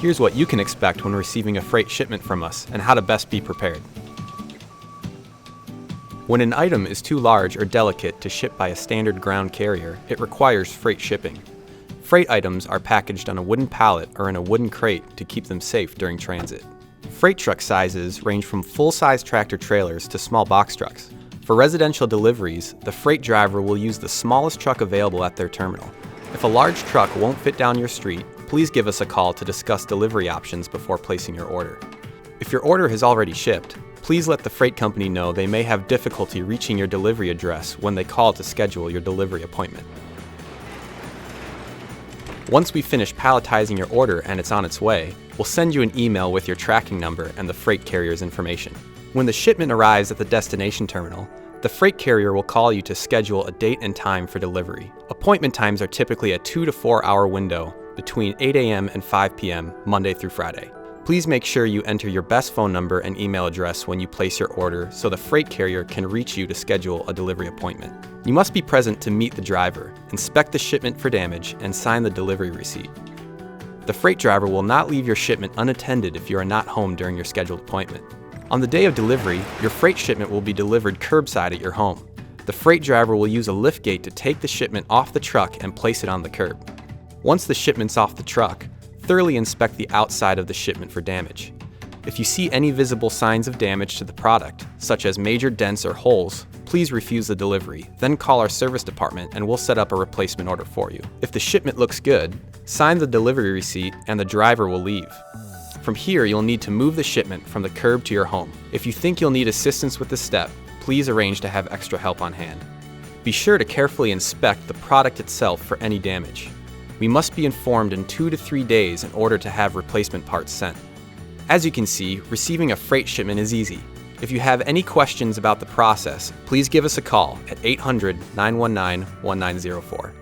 Here's what you can expect when receiving a freight shipment from us and how to best be prepared. When an item is too large or delicate to ship by a standard ground carrier, it requires freight shipping. Freight items are packaged on a wooden pallet or in a wooden crate to keep them safe during transit. Freight truck sizes range from full-size tractor trailers to small box trucks. For residential deliveries, the freight driver will use the smallest truck available at their terminal. If a large truck won't fit down your street, please give us a call to discuss delivery options before placing your order. If your order has already shipped, please let the freight company know they may have difficulty reaching your delivery address when they call to schedule your delivery appointment. Once we finish palletizing your order and it's on its way, we'll send you an email with your tracking number and the freight carrier's information. When the shipment arrives at the destination terminal, the freight carrier will call you to schedule a date and time for delivery. Appointment times are typically a 2 to 4 hour window between 8 a.m. and 5 p.m. Monday through Friday. Please make sure you enter your best phone number and email address when you place your order so the freight carrier can reach you to schedule a delivery appointment. You must be present to meet the driver, inspect the shipment for damage, and sign the delivery receipt. The freight driver will not leave your shipment unattended if you are not home during your scheduled appointment. On the day of delivery, your freight shipment will be delivered curbside at your home. The freight driver will use a lift gate to take the shipment off the truck and place it on the curb. Once the shipment's off the truck, thoroughly inspect the outside of the shipment for damage. If you see any visible signs of damage to the product, such as major dents or holes, please refuse the delivery, then call our service department and we'll set up a replacement order for you. If the shipment looks good, sign the delivery receipt and the driver will leave. From here, you'll need to move the shipment from the curb to your home. If you think you'll need assistance with this step, please arrange to have extra help on hand. Be sure to carefully inspect the product itself for any damage. We must be informed in 2 to 3 days in order to have replacement parts sent. As you can see, receiving a freight shipment is easy. If you have any questions about the process, please give us a call at 800-919-1904.